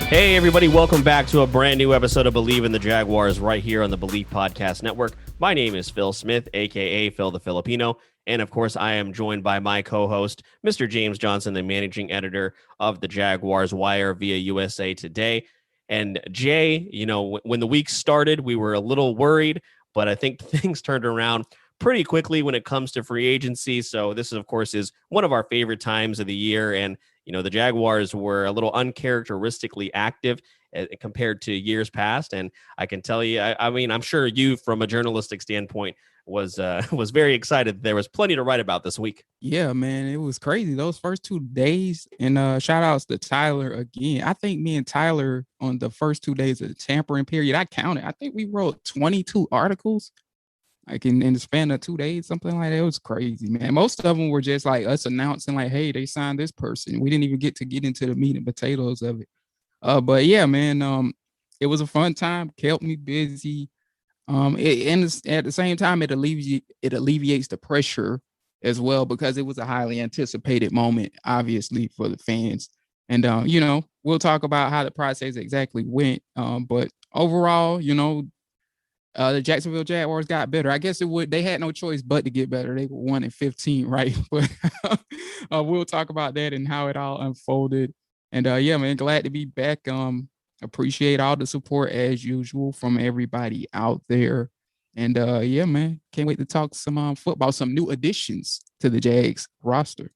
Hey, everybody, welcome back to a brand new episode of Believe in the Jaguars right here on the Believe Podcast Network. My name is Phil Smith, a.k.a. Phil the Filipino. And of course, I am joined by my co-host, Mr. James Johnson, the managing editor of the Jaguars Wire via USA Today. And Jay, when the week started, we were a little worried, but I think things turned around pretty quickly when it comes to free agency. So this, of course, is one of our favorite times of the year. And the Jaguars were a little uncharacteristically active compared to years past. And I can tell you, I mean, I'm sure you, from a journalistic standpoint, was very excited. There was plenty to write about this week. Yeah, man, it was crazy those first 2 days. And shout outs to Tyler again. I think me and Tyler on the first 2 days of the tampering period, I counted. I think we wrote 22 articles like in the span of 2 days, something like that. It was crazy, man. Most of them were just like us announcing, like, hey, they signed this person. We didn't even get into the meat and potatoes of it. But yeah, man, it was a fun time, kept me busy. And at the same time, it alleviates the pressure as well, because it was a highly anticipated moment, obviously, for the fans. And we'll talk about how the process exactly went. But overall, the Jacksonville Jaguars got better. I guess they had no choice but to get better. They were 1-15, right? But we'll talk about that and how it all unfolded. And yeah, man, glad to be back. Appreciate all the support as usual from everybody out there. And yeah, man, can't wait to talk some football, some new additions to the Jags roster.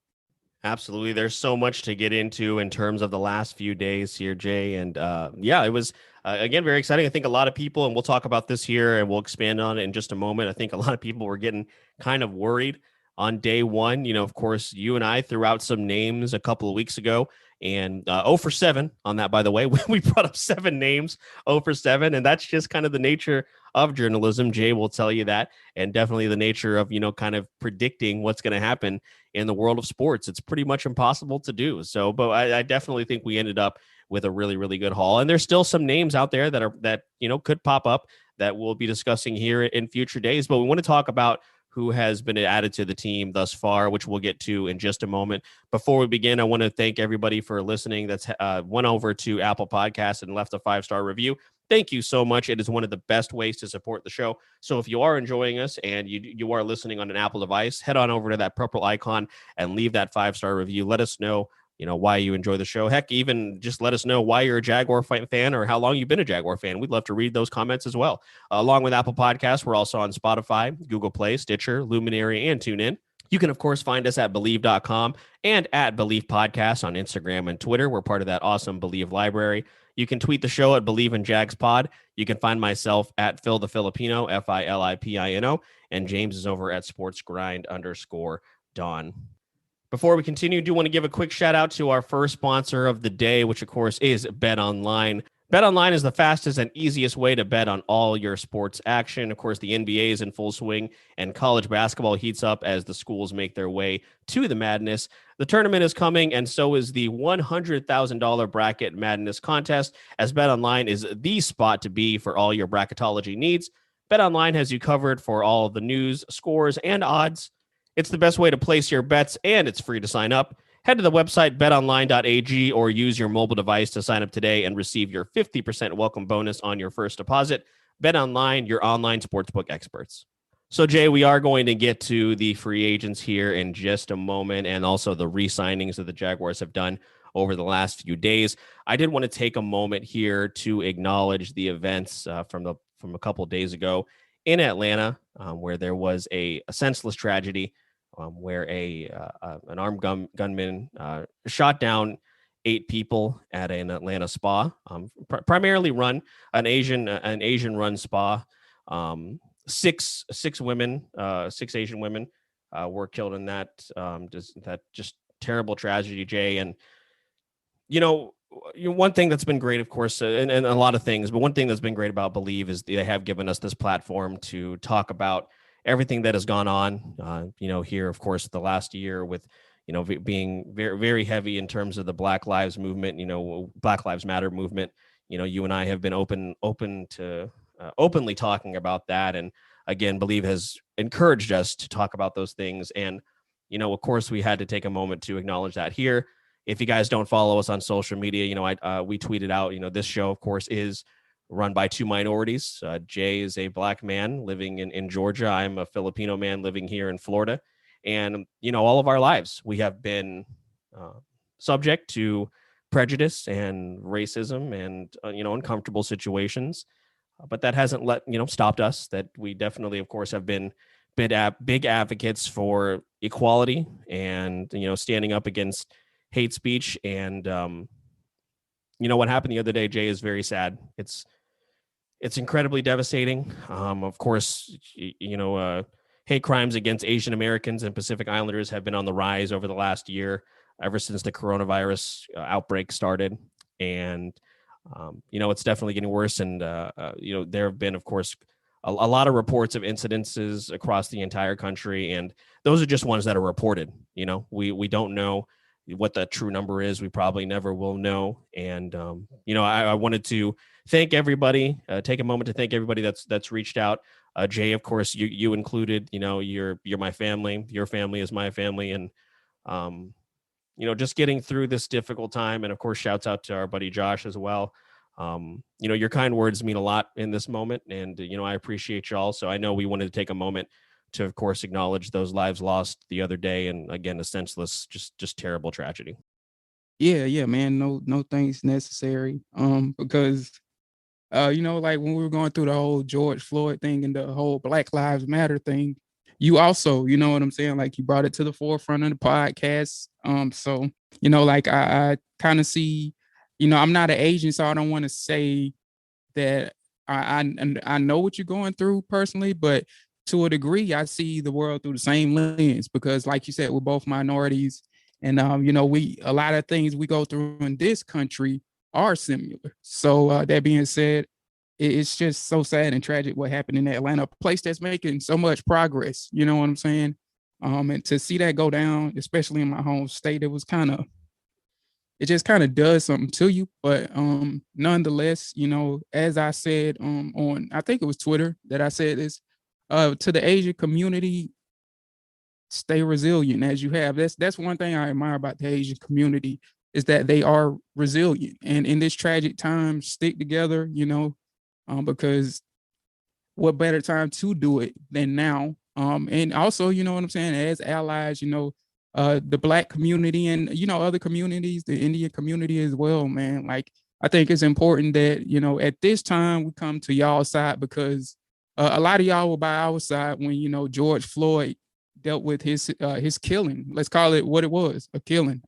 Absolutely. There's so much to get into in terms of the last few days here, Jay. And yeah, it was, again, very exciting. I think a lot of people, and we'll talk about this here and we'll expand on it in just a moment. I think a lot of people were getting kind of worried on day one. Of course, you and I threw out some names a couple of weeks ago, and 0 for 7 on that, by the way. We brought up 7 names, 0 for 7. And that's just kind of the nature of journalism. Jay will tell you that. And definitely the nature of, kind of predicting what's going to happen in the world of sports. It's pretty much impossible to do. So, but I definitely think we ended up with a really, really good haul. And there's still some names out there that could pop up that we'll be discussing here in future days. But we want to talk about who has been added to the team thus far, which we'll get to in just a moment. Before we begin, I want to thank everybody for listening that's went over to Apple Podcasts and left a 5-star review. Thank you so much. It is one of the best ways to support the show. So if you are enjoying us and you are listening on an Apple device, head on over to that purple icon and leave that 5-star review. Let us know, why you enjoy the show. Heck, even just let us know why you're a Jaguar fan or how long you've been a Jaguar fan. We'd love to read those comments as well. Along with Apple Podcasts, we're also on Spotify, Google Play, Stitcher, Luminary, and TuneIn. You can, of course, find us at Believe.com and at Believe Podcast on Instagram and Twitter. We're part of that awesome Believe library. You can tweet the show at Believe in Jags Pod. You can find myself at Phil the Filipino, Filipino, and James is over at SportsGrind_Don. Before we continue, I do want to give a quick shout out to our first sponsor of the day, which of course is BetOnline. BetOnline is the fastest and easiest way to bet on all your sports action. Of course, the NBA is in full swing and college basketball heats up as the schools make their way to the madness. The tournament is coming, and so is the $100,000 Bracket Madness contest, as BetOnline is the spot to be for all your bracketology needs. BetOnline has you covered for all of the news, scores, and odds. It's the best way to place your bets, and it's free to sign up. Head to the website betonline.ag or use your mobile device to sign up today and receive your 50% welcome bonus on your first deposit. BetOnline, your online sportsbook experts. So, Jay, we are going to get to the free agents here in just a moment, and also the re-signings that the Jaguars have done over the last few days. I did want to take a moment here to acknowledge the events from a couple of days ago in Atlanta, where there was a senseless tragedy. Where an armed gunman shot down 8 people at an Atlanta spa, primarily run an Asian run spa. 6 women, 6 Asian women were killed in that just terrible tragedy, Jay. And one thing that's been great, of course, and a lot of things, but one thing that's been great about Believe is they have given us this platform to talk about everything that has gone on, here, of course, the last year with, being very, very heavy in terms of the Black Lives movement, Black Lives Matter movement. You and I have been openly talking about that. And again, Believe has encouraged us to talk about those things. And, of course, we had to take a moment to acknowledge that here. if you guys don't follow us on social media, we tweeted out, this show, of course, is run by two minorities. Jay is a Black man living in Georgia. I'm a Filipino man living here in Florida. And, all of our lives, we have been subject to prejudice and racism and, uncomfortable situations. But that hasn't stopped us. That we definitely, of course, have been big advocates for equality and, standing up against hate speech. And, what happened the other day, Jay, is very sad. It's incredibly devastating. Of course, hate crimes against Asian Americans and Pacific Islanders have been on the rise over the last year, ever since the coronavirus outbreak started. And, it's definitely getting worse. And, there have been, of course, a lot of reports of incidences across the entire country. And those are just ones that are reported. We don't know what the true number is. We probably never will know. And, I wanted to thank everybody, take a moment to thank everybody that's reached out. Jay, of course, you included, you're my family, your family is my family. And, just getting through this difficult time. And of course, shouts out to our buddy Josh as well. Your kind words mean a lot in this moment. And, I appreciate y'all. So I know we wanted to take a moment to, of course, acknowledge those lives lost the other day. And again, a senseless, just terrible tragedy. Yeah, man. No things necessary. Because like when we were going through the whole George Floyd thing and the whole Black Lives Matter thing, you also, you know what I'm saying? Like you brought it to the forefront of the podcast. So, like I kind of see, I'm not an Asian, so I don't want to say that I know what you're going through personally, but to a degree, I see the world through the same lens because, like you said, we're both minorities, and we a lot of things we go through in this country are similar. So that being said, it's just so sad and tragic what happened in Atlanta, a place that's making so much progress. You know what I'm saying? And to see that go down, especially in my home state, it just kind of does something to you. But nonetheless, as I said on I think it was Twitter that I said this, to the Asian community, stay resilient as you have. That's one thing I admire about the Asian community is that they are resilient. And in this tragic time, stick together, because what better time to do it than now? And also, you know what I'm saying, as allies, the Black community and other communities, the Indian community as well, man. Like I think it's important that at this time we come to y'all side because a lot of y'all were by our side when George Floyd dealt with his killing. Let's call it what it was, a killing.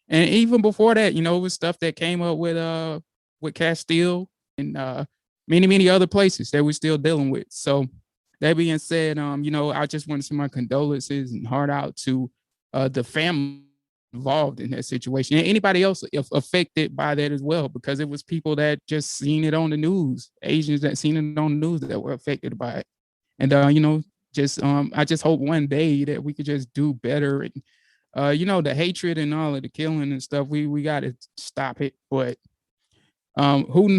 And even before that, it was stuff that came up with Castile and many other places that we're still dealing with. So that being said, I just want to send my condolences and heart out to the family involved in that situation and anybody else affected by that as well, because it was people that just seen it on the news, Asians that seen it on the news that were affected by it. And I just hope one day that we could just do better. And the hatred and all of the killing and stuff, we got to stop it. But who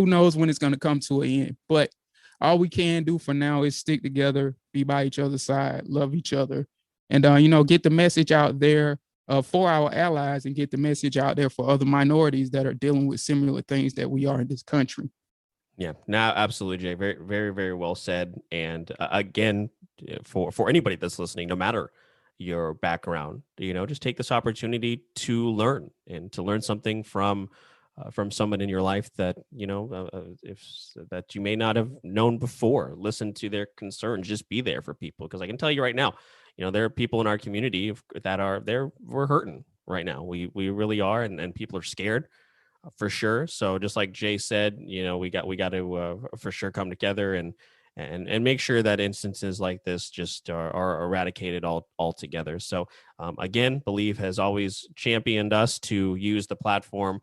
knows when it's going to come to an end? But all we can do for now is stick together, be by each other's side, love each other, and get the message out there for our allies and get the message out there for other minorities that are dealing with similar things that we are in this country. Yeah, no, absolutely, Jay. Very, very, very well said. And again, for anybody that's listening, no matter your background, just take this opportunity to learn and to learn something from someone in your life that if that you may not have known before. Listen to their concerns. Just be there for people, because I can tell you right now, there are people in our community that are there. We're hurting right now. We really are, and people are scared. For sure. So just like Jay said, we got to for sure come together and make sure that instances like this just are eradicated altogether. So again, Believe has always championed us to use the platform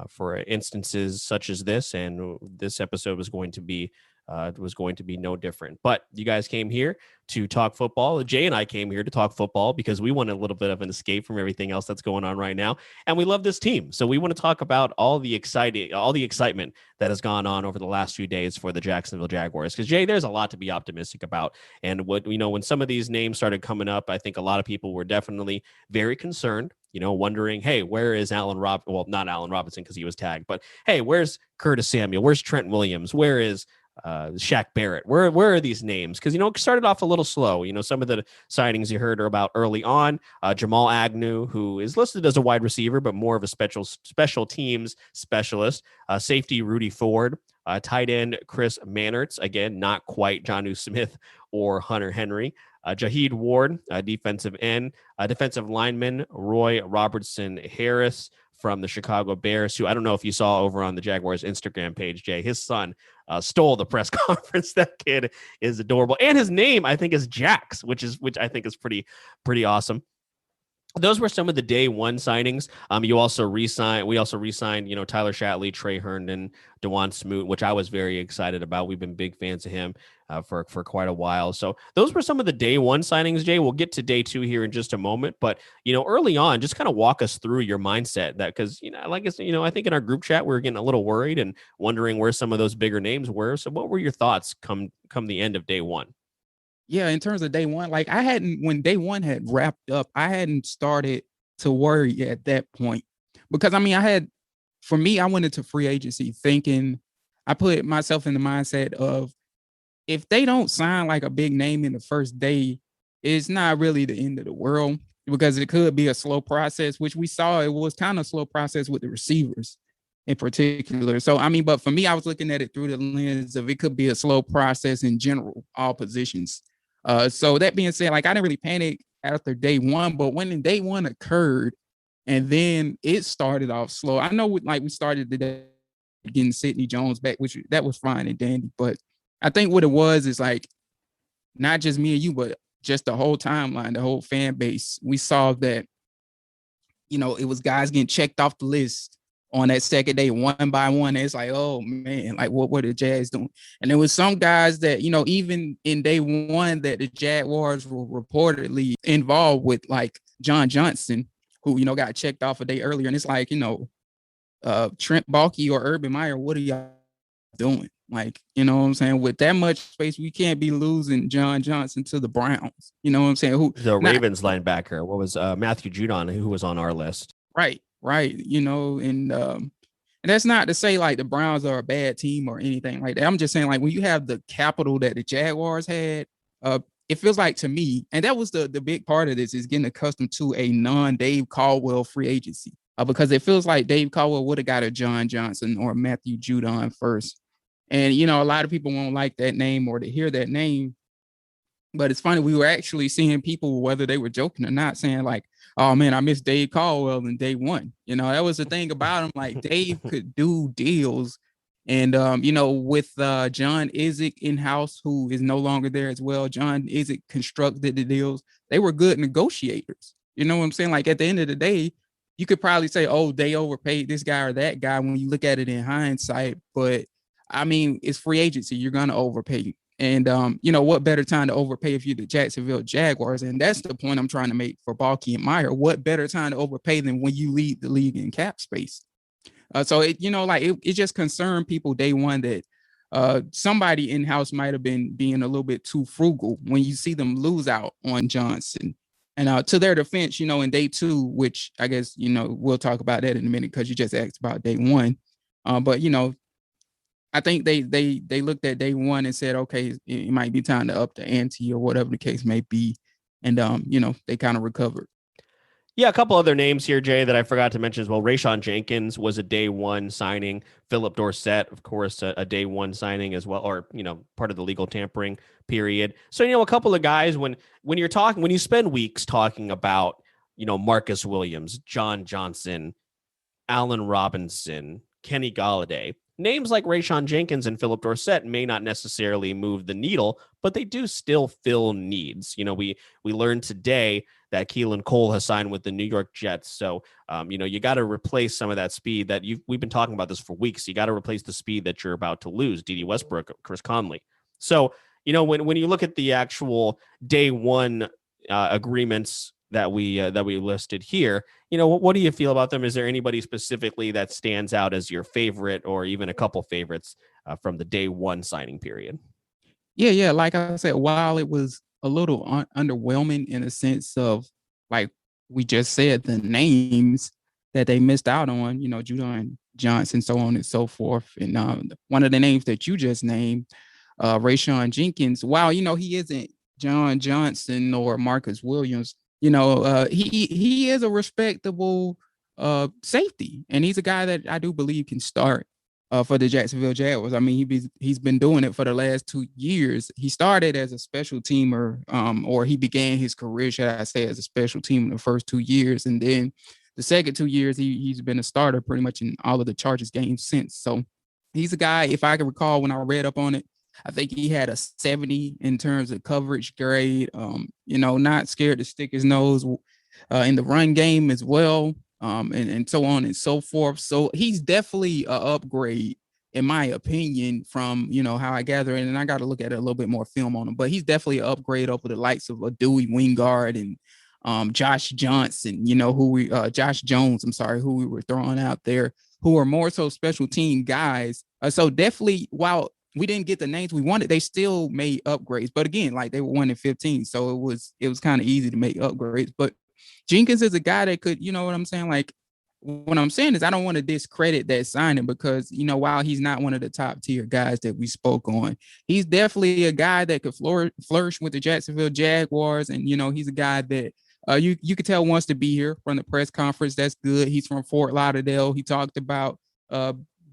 for instances such as this, and this episode was going to be no different. But you guys came here to talk football. Jay and I came here to talk football because we want a little bit of an escape from everything else that's going on right now, and we love this team. So we want to talk about all the excitement that has gone on over the last few days for the Jacksonville Jaguars. Because Jay, there's a lot to be optimistic about, and when some of these names started coming up, I think a lot of people were definitely very concerned wondering, hey, where is well, not Allen Robinson because he was tagged, but hey, where's Curtis Samuel? Where's Trent Williams? Where is Shaq Barrett? Where are these names? Because it started off a little slow. Some of the signings you heard are about early on. Jamal Agnew, who is listed as a wide receiver, but more of a special teams specialist. Safety Rudy Ford. Tight end Chris Mannertz, again, not quite Jonnu Smith or Hunter Henry. Jahid Ward, defensive end. Defensive lineman Roy Robertson Harris from the Chicago Bears, who I don't know if you saw over on the Jaguars Instagram page, Jay. His son stole the press conference. That kid is adorable, and his name I think is Jax, which I think is pretty awesome. Those were some of the day one signings. We also re-signed, Tyler Shatley, Trey Herndon, DeJuan Smoot, which I was very excited about. We've been big fans of him for quite a while. So those were some of the day one signings, Jay. We'll get to day two here in just a moment. But, early on, just kind of walk us through your mindset because, I think in our group chat, we were getting a little worried and wondering where some of those bigger names were. So what were your thoughts come the end of day one? Yeah, in terms of day one, like when day one had wrapped up, I hadn't started to worry at that point because I went into free agency thinking, I put myself in the mindset of if they don't sign like a big name in the first day, it's not really the end of the world because it could be a slow process, which we saw it was kind of a slow process with the receivers in particular. So, but for me, I was looking at it through the lens of it could be a slow process in general, all positions. So that being said, like I didn't really panic after day one, but when day one occurred and then it started off slow, I know we started the day getting Sidney Jones back, which that was fine and dandy. But I think what it was is like not just me and you, but just the whole timeline, the whole fan base. We saw that, it was guys getting checked off the list on that second day, one by one. It's like, oh man, like what were the Jazz doing? And there was some guys that, even in day one that the Jaguars were reportedly involved with, like John Johnson, who, got checked off a day earlier. And it's like, Trent Baalke or Urban Meyer, what are y'all doing? Like, what I'm saying? With that much space, we can't be losing John Johnson to the Browns. You know what I'm saying? Who the Ravens linebacker? What was Matthew Judon, who was on our list? Right. And that's not to say like the Browns are a bad team or anything like that. I'm just saying like when you have the capital that the Jaguars had, it feels like to me, and that was the big part of this is getting accustomed to a non-Dave Caldwell free agency because it feels like Dave Caldwell would have got a John Johnson or Matthew Judon first. And, a lot of people won't like that name or to hear that name. But it's funny, we were actually seeing people, whether they were joking or not, saying like, oh man, I miss Dave Caldwell in day one. That was the thing about him. Like Dave could do deals. And, with John Idzik in-house, who is no longer there as well, John Idzik constructed the deals. They were good negotiators. You know what I'm saying? Like at the end of the day, you could probably say, oh, they overpaid this guy or that guy when you look at it in hindsight. But it's free agency. You're going to overpay. And, what better time to overpay if you're the Jacksonville Jaguars? And that's the point I'm trying to make for Baalke and Meyer. What better time to overpay than when you lead the league in cap space? So, it just concerned people day one that somebody in-house might have been being a little bit too frugal when you see them lose out on Johnson. And to their defense, in day two, which I guess, we'll talk about that in a minute because you just asked about day one. But, I think they looked at day one and said, okay, it might be time to up the ante or whatever the case may be. And, they kind of recovered. Yeah, a couple other names here, Jay, that I forgot to mention as well. Rayshawn Jenkins was a day one signing. Philip Dorsett, of course, a day one signing as well, or, part of the legal tampering period. So, a couple of guys, when you spend weeks talking about, Marcus Williams, John Johnson, Allen Robinson, Kenny Golladay, names like Rayshawn Jenkins and Philip Dorsett may not necessarily move the needle, but they do still fill needs. We learned today that Keelan Cole has signed with the New York Jets. So, you got to replace some of that speed that we've been talking about this for weeks. You got to replace the speed that you're about to lose, Dede Westbrook, Chris Conley. So, when you look at the actual day one agreements that we listed here, what do you feel about them? Is there anybody specifically that stands out as your favorite or even a couple favorites from the day one signing period? Yeah. Like I said, while it was a little underwhelming in a sense of like we just said the names that they missed out on, Judon Johnson, so on and so forth. And one of the names that you just named, Rayshawn Jenkins, while, he isn't John Johnson or Marcus Williams, he is a respectable safety. And he's a guy that I do believe can start for the Jacksonville Jaguars. I mean, he's been doing it for the last 2 years. He started as a special teamer, or he began his career, should I say, as a special team in the first 2 years, and then the second 2 years he's been a starter pretty much in all of the Chargers games since. So he's a guy. If I can recall when I read up on it, I think he had a 70 in terms of coverage grade. Not scared to stick his nose in the run game as well. And so on and so forth. So he's definitely an upgrade, in my opinion, from, how I gather it. And I got to look at it a little bit more film on him, but he's definitely an upgrade over the likes of a Dewey Wingard and Josh Johnson, Josh Jones, I'm sorry, who we were throwing out there, who are more so special team guys. So definitely, while we didn't get the names we wanted, they still made upgrades. But again, like they were 1-15. So it was kind of easy to make upgrades. But Jenkins is a guy that could, you know what I'm saying? Like, what I'm saying is I don't want to discredit that signing because, while he's not one of the top tier guys that we spoke on, he's definitely a guy that could flourish with the Jacksonville Jaguars. And, he's a guy that you could tell wants to be here from the press conference. That's good. He's from Fort Lauderdale. He talked about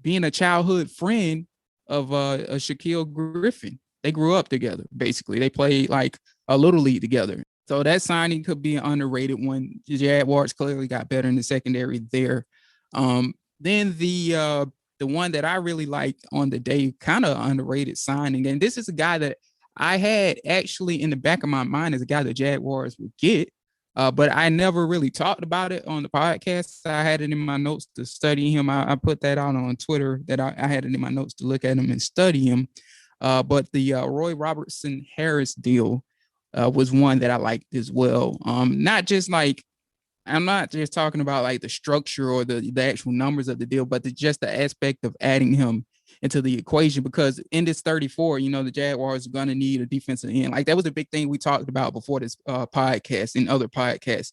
being a childhood friend of Shaquille Griffin. They grew up together, basically. They played like a little league together. So that signing could be an underrated one. The Jaguars clearly got better in the secondary there. Then the one that I really liked on the day, kind of underrated signing, and this is a guy that I had actually in the back of my mind as a guy the Jaguars would get, but I never really talked about it on the podcast. I had it in my notes to study him. I put that out on Twitter that I had it in my notes to look at him and study him. But the Roy Robertson Harris deal was one that I liked as well. Not just like, I'm not just talking about like the structure or the actual numbers of the deal, but just the aspect of adding him into the equation, because in this 34, the Jaguars are going to need a defensive end. Like that was a big thing we talked about before this podcast and other podcasts.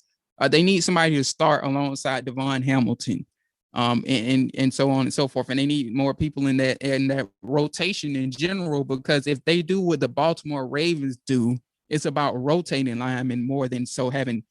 They need somebody to start alongside Devon Hamilton, and so on and so forth. And they need more people in that rotation in general, because if they do what the Baltimore Ravens do, it's about rotating linemen more than so having,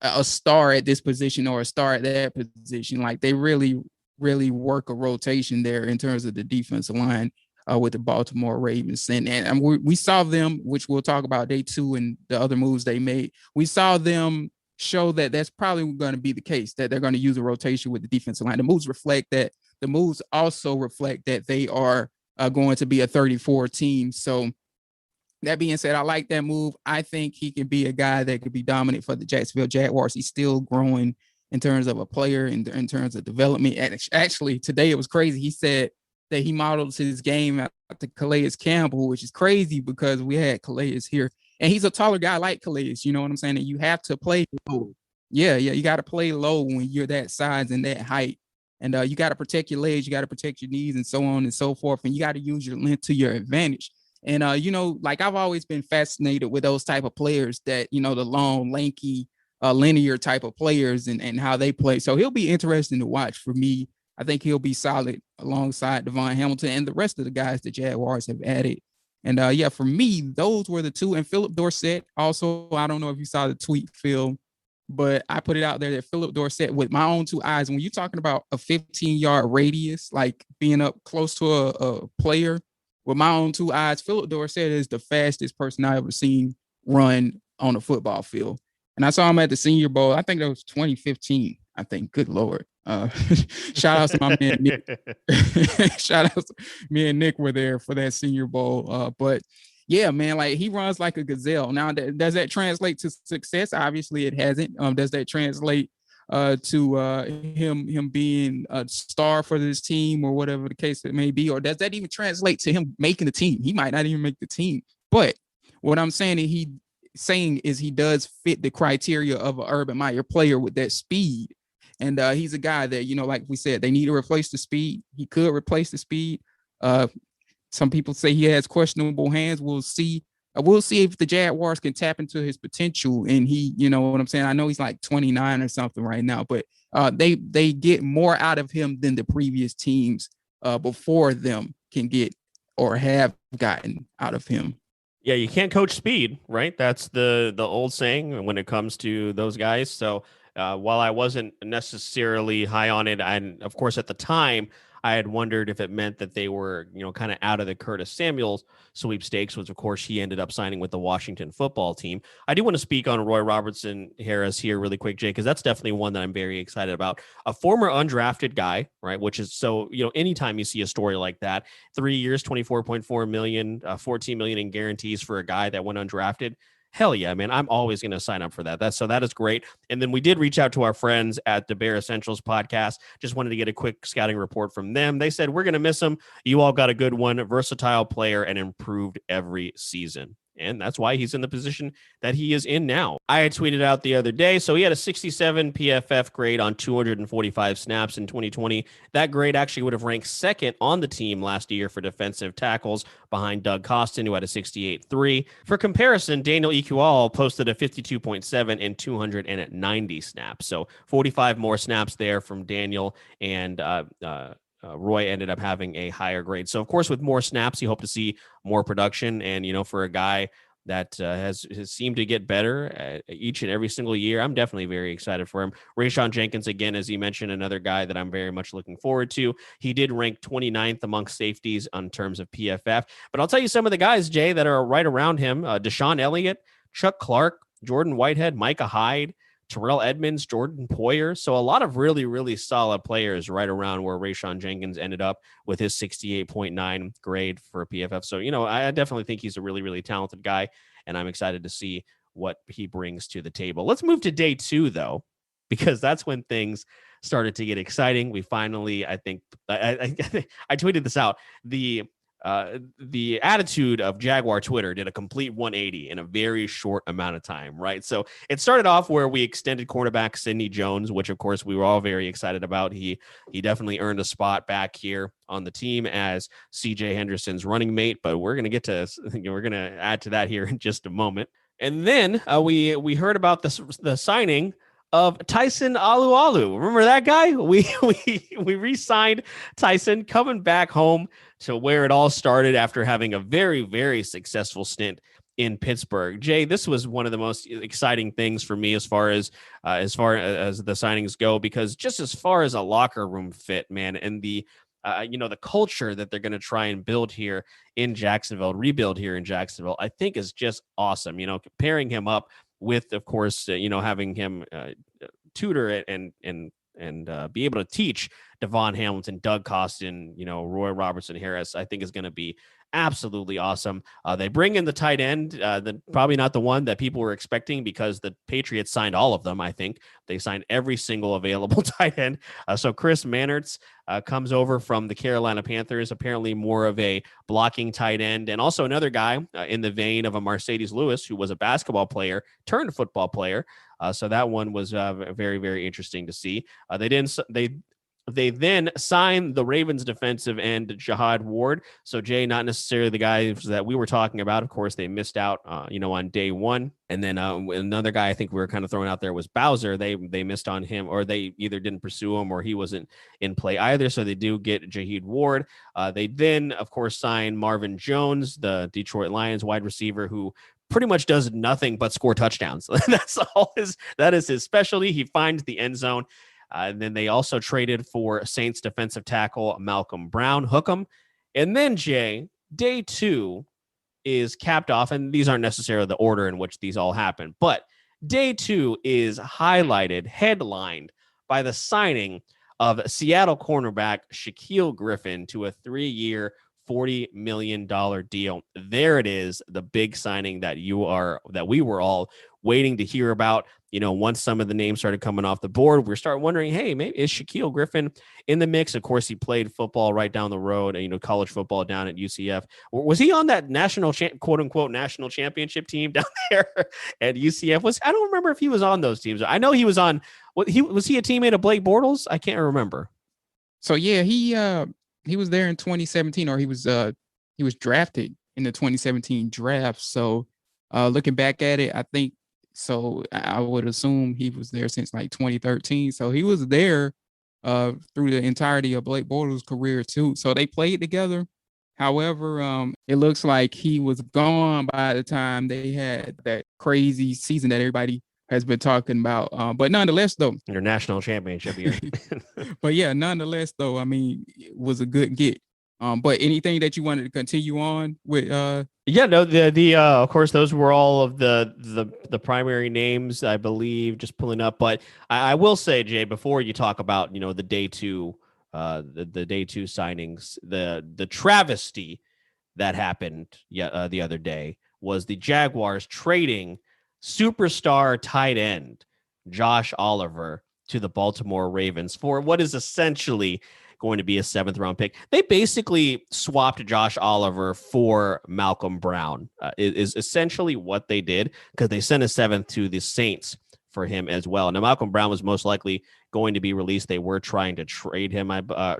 a star at this position or a star at that position. Like they really, really work a rotation there in terms of the defensive line with the Baltimore Ravens. And we saw them, which we'll talk about day 2 and the other moves they made. We saw them show that that's probably going to be the case, that they're going to use a rotation with the defensive line. The moves reflect that. The moves also reflect that they are going to be a 34 team. So that being said, I like that move. I think he can be a guy that could be dominant for the Jacksonville Jaguars. He's still growing in terms of a player and in terms of development. And actually, today it was crazy. He said that he modeled his game after Calais Campbell, which is crazy because we had Calais here. And he's a taller guy like Calais, you know what I'm saying? And you have to play low. Yeah, you got to play low when you're that size and that height. And you got to protect your legs, you got to protect your knees and so on and so forth. And you got to use your length to your advantage. And, like I've always been fascinated with those type of players that, the long, lanky, linear type of players and how they play. So he'll be interesting to watch for me. I think he'll be solid alongside Devon Hamilton and the rest of the guys the Jaguars have added. And for me, those were the two. And Philip Dorsett also, I don't know if you saw the tweet, Phil, but I put it out there that Philip Dorsett, with my own 2 eyes, when you're talking about a 15-yard radius, like being up close to a player, with my own 2 eyes, Philip Dorsett is the fastest person I ever seen run on a football field. And I saw him at the Senior Bowl. I think that was 2015. I think, good Lord. Shout out to my man, Nick. Shout out to me and Nick were there for that Senior Bowl. But yeah, man, like he runs like a gazelle. Now, does that translate to success? Obviously it hasn't. Does that translate to him being a star for this team or whatever the case it may be? Or does that even translate to him making the team? He might not even make the team. But what I'm saying is he does fit the criteria of an Urban Meyer player with that speed. And he's a guy that, like we said, they need to replace the speed. He could replace the speed. Some people say he has questionable hands. We'll see. we'll see if the Jaguars can tap into his potential. And he, you know what I'm saying? I know he's like 29 or something right now, but they get more out of him than the previous teams before them can get or have gotten out of him. Yeah, you can't coach speed, right? That's the old saying when it comes to those guys. So while I wasn't necessarily high on it, and of course at the time I had wondered if it meant that they were, kind of out of the Curtis Samuel sweepstakes, which of course he ended up signing with the Washington football team. I do want to speak on Roy Robertson Harris here really quick, Jay, because that's definitely one that I'm very excited about. A former undrafted guy, right? Which is so, anytime you see a story like that, 3 years, 24.4 million, 14 million in guarantees for a guy that went undrafted. Hell yeah, man. I'm always going to sign up for that. That is great. And then we did reach out to our friends at the Bear Essentials podcast. Just wanted to get a quick scouting report from them. They said, we're going to miss him. You all got a good one, versatile player and improved every season. And that's why he's in the position that he is in now. I had tweeted out the other day. So he had a 67 PFF grade on 245 snaps in 2020. That grade actually would have ranked second on the team last year for defensive tackles behind Doug Costin, who had a 68.3. For comparison, Daniel Ekual posted a 52.7 in 290 snaps. So 45 more snaps there from Daniel, and Roy ended up having a higher grade. So, of course, with more snaps, you hope to see more production. And, for a guy that has seemed to get better each and every single year, I'm definitely very excited for him. Rayshawn Jenkins, again, as you mentioned, another guy that I'm very much looking forward to. He did rank 29th amongst safeties in terms of PFF. But I'll tell you some of the guys, Jay, that are right around him. Deshaun Elliott, Chuck Clark, Jordan Whitehead, Micah Hyde, Terrell Edmonds, Jordan Poyer. So a lot of really, really solid players right around where Rayshawn Jenkins ended up with his 68.9 grade for PFF. So, I definitely think he's a really, really talented guy, and I'm excited to see what he brings to the table. Let's move to day 2, though, because that's when things started to get exciting. We finally, I think, I tweeted this out. The attitude of Jaguar Twitter did a complete 180 in a very short amount of time, right? So it started off where we extended cornerback Sidney Jones, which of course we were all very excited about. He definitely earned a spot back here on the team as CJ Henderson's running mate, but we're going to add to that here in just a moment. And then we heard about the signing of Tyson Alualu. Remember that guy? We re-signed Tyson, coming back home to where it all started after having a very, very successful stint in Pittsburgh. Jay, this was one of the most exciting things for me as far as the signings go, because just as far as a locker room fit, man, and the culture that they're going to try and rebuild here in Jacksonville, I think is just awesome. Pairing him up with, of course, having him tutor and be able to teach Devon Hamilton, Doug Costin, Roy Robertson Harris, I think is going to be absolutely awesome. They bring in the tight end, probably not the one that people were expecting, because the Patriots signed all of them. I think they signed every single available tight end. So Chris Mannertz comes over from the Carolina Panthers, apparently more of a blocking tight end, and also another guy in the vein of a Mercedes Lewis, who was a basketball player turned football player. So that one was very, very interesting to see. They then signed the Ravens defensive end, Jihad Ward. So, Jay, not necessarily the guys that we were talking about. Of course, they missed out, on day one. And then another guy I think we were kind of throwing out there was Bowser. They missed on him, or they either didn't pursue him or he wasn't in play either. So they do get Jihad Ward. They then, of course, signed Marvin Jones, the Detroit Lions wide receiver, who pretty much does nothing but score touchdowns. That is his specialty. He finds the end zone. And then they also traded for Saints defensive tackle Malcolm Brown, Hookem. And then, Jay, day 2 is capped off, and these aren't necessarily the order in which these all happen, but day 2 is headlined by the signing of Seattle cornerback Shaquille Griffin to a 3-year, $40 million deal. There it is, the big signing that we were all waiting to hear about. Once some of the names started coming off the board, we start wondering, hey, maybe is Shaquille Griffin in the mix? Of course, he played football right down the road, college football down at UCF. Was he on that quote unquote national championship team down there at UCF? I don't remember if he was on those teams. I know he was on. Was he a teammate of Blake Bortles? I can't remember. So yeah, he was there in 2017, or he was drafted in the 2017 draft. So looking back at it, I think so. I would assume he was there since like 2013. So he was there through the entirety of Blake Bortles' career too. So they played together. However, it looks like he was gone by the time they had that crazy season that everybody has been talking about. But nonetheless, though, Your national championship year. but yeah, nonetheless, though, I mean, it was a good get. But anything that you wanted to continue on with? Yeah, no, the of course those were all of the primary names, I believe, just pulling up. But I will say, Jay, before you talk about the day two, the day two signings, the travesty that happened the other day was the Jaguars trading superstar tight end Josh Oliver to the Baltimore Ravens for what is essentially going to be a 7th-round pick. They basically swapped Josh Oliver for Malcolm Brown, is essentially what they did, because they sent a 7th to the Saints for him as well. Now, Malcolm Brown was most likely going to be released. They were trying to trade him,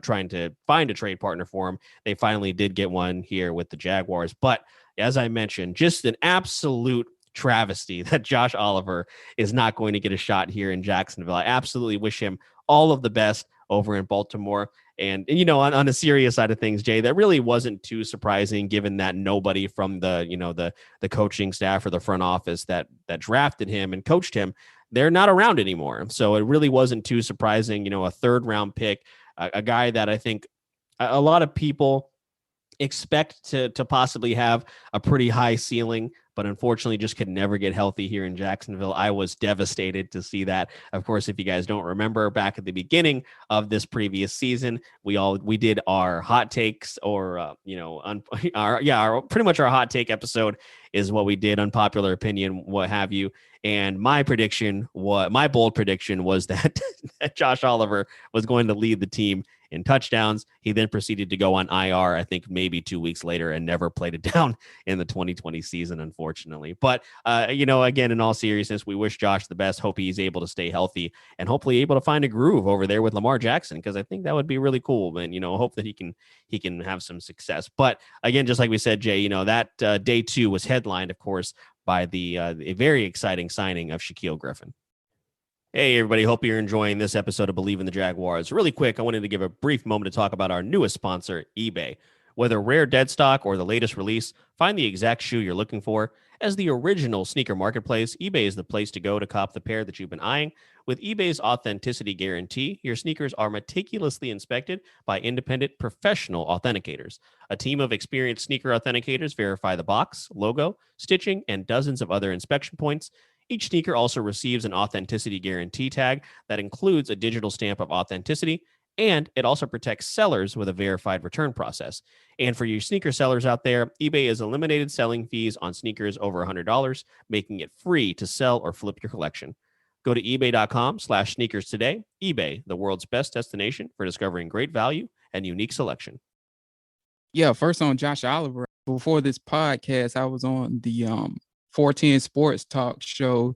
trying to find a trade partner for him. They finally did get one here with the Jaguars. But as I mentioned, just an absolute travesty that Josh Oliver is not going to get a shot here in Jacksonville. I absolutely wish him all of the best over in Baltimore. And on a serious side of things, Jay, that really wasn't too surprising, given that nobody from the coaching staff or the front office that drafted him and coached him, they're not around anymore. So it really wasn't too surprising. A 3rd-round pick, a guy that I think a lot of people expect to possibly have a pretty high ceiling, but unfortunately just could never get healthy here in Jacksonville. I was devastated to see that. Of course, if you guys don't remember, back at the beginning of this previous season, we did our hot takes, or our pretty much our hot take episode is what we did, unpopular opinion, what have you. And my bold prediction was that that Josh Oliver was going to lead the team in touchdowns. He then proceeded to go on IR, I think maybe 2 weeks later, and never played it down in the 2020 season, unfortunately. But, again, in all seriousness, we wish Josh the best. Hope he's able to stay healthy and hopefully able to find a groove over there with Lamar Jackson, because I think that would be really cool. And, hope that he can have some success. But again, just like we said, Jay, that day two was headlined, of course, by a very exciting signing of Shaquille Griffin. Hey, everybody. Hope you're enjoying this episode of Believe in the Jaguars. Really quick, I wanted to give a brief moment to talk about our newest sponsor, eBay. Whether rare dead stock or the latest release, find the exact shoe you're looking for. As the original sneaker marketplace, eBay is the place to go to cop the pair that you've been eyeing. With eBay's authenticity guarantee, your sneakers are meticulously inspected by independent professional authenticators. A team of experienced sneaker authenticators verify the box, logo, stitching, and dozens of other inspection points. Each sneaker also receives an authenticity guarantee tag that includes a digital stamp of authenticity, and it also protects sellers with a verified return process. And for you sneaker sellers out there, eBay has eliminated selling fees on sneakers over $100, making it free to sell or flip your collection. Go to ebay.com/sneakers today. eBay, the world's best destination for discovering great value and unique selection. Yeah, first on Josh Oliver. Before this podcast, I was on the 410 Sports Talk show.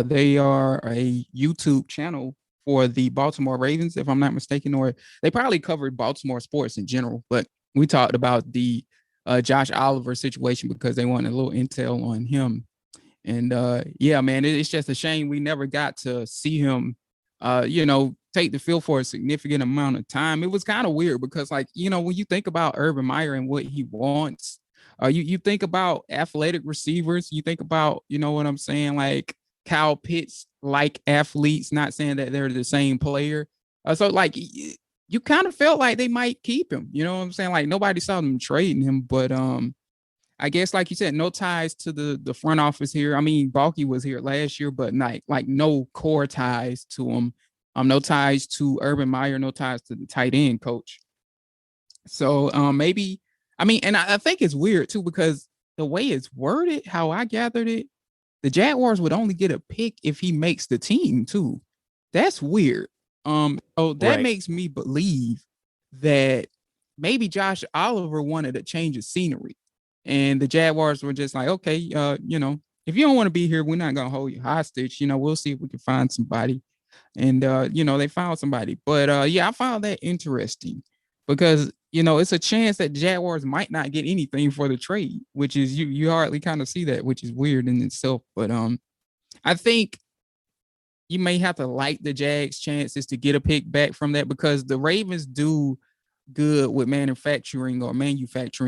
They are a YouTube channel for the Baltimore Ravens, if I'm not mistaken, or they probably covered Baltimore sports in general. But we talked about the Josh Oliver situation because they wanted a little intel on him. And yeah, man, it's just a shame we never got to see him, take the field for a significant amount of time. It was kind of weird because, when you think about Urban Meyer and what he wants, you think about athletic receivers. You think about, what I'm saying, like Kyle Pitts, like athletes, not saying that they're the same player. So you kind of felt like they might keep him, you know what I'm saying? Like nobody saw them trading him, but I guess, like you said, no ties to the front office here. I mean, Balky was here last year, but like no core ties to him. No ties to Urban Meyer, no ties to the tight end coach. So maybe, and I think it's weird too, because the way it's worded, how I gathered it, the Jaguars would only get a pick if he makes the team too. That's weird. So that makes me believe that maybe Josh Oliver wanted a change of scenery. And the Jaguars were just like, okay, if you don't want to be here, we're not going to hold you hostage. We'll see if we can find somebody. And, they found somebody. But, yeah, I found that interesting because, it's a chance that Jaguars might not get anything for the trade, which is you hardly kind of see that, which is weird in itself. But I think you may have to like the Jags' chances to get a pick back from that, because the Ravens do good with manufacturing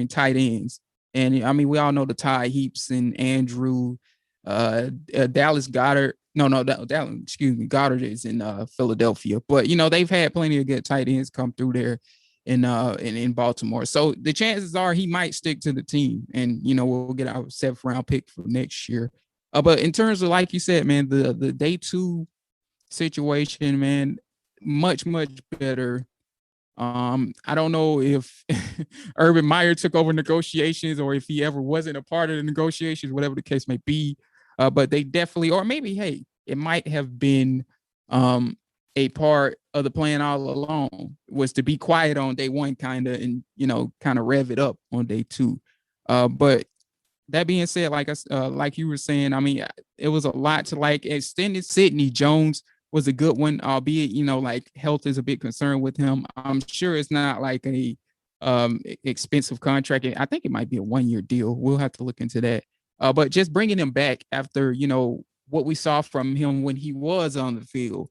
tight ends. And I mean, we all know the Ty Heaps and Andrew, Dallas Goddard. No, Dallas, excuse me, Goddard is in Philadelphia. But they've had plenty of good tight ends come through there in Baltimore. So the chances are he might stick to the team, and we'll get our 7th round pick for next year. But in terms of, like you said, man, the day 2 situation, man, much better. I don't know if Urban Meyer took over negotiations or if he ever wasn't a part of the negotiations, whatever the case may be. But they definitely, or maybe, hey, it might have been a part of the plan all along, was to be quiet on day 1, kind of, and kind of rev it up on day 2. But that being said, like you were saying, I mean, it was a lot to like. Extended Sidney Jones was a good one, albeit, like health is a big concern with him. I'm sure it's not like a expensive contract. I think it might be a 1-year deal. We'll have to look into that. But just bringing him back after, what we saw from him when he was on the field,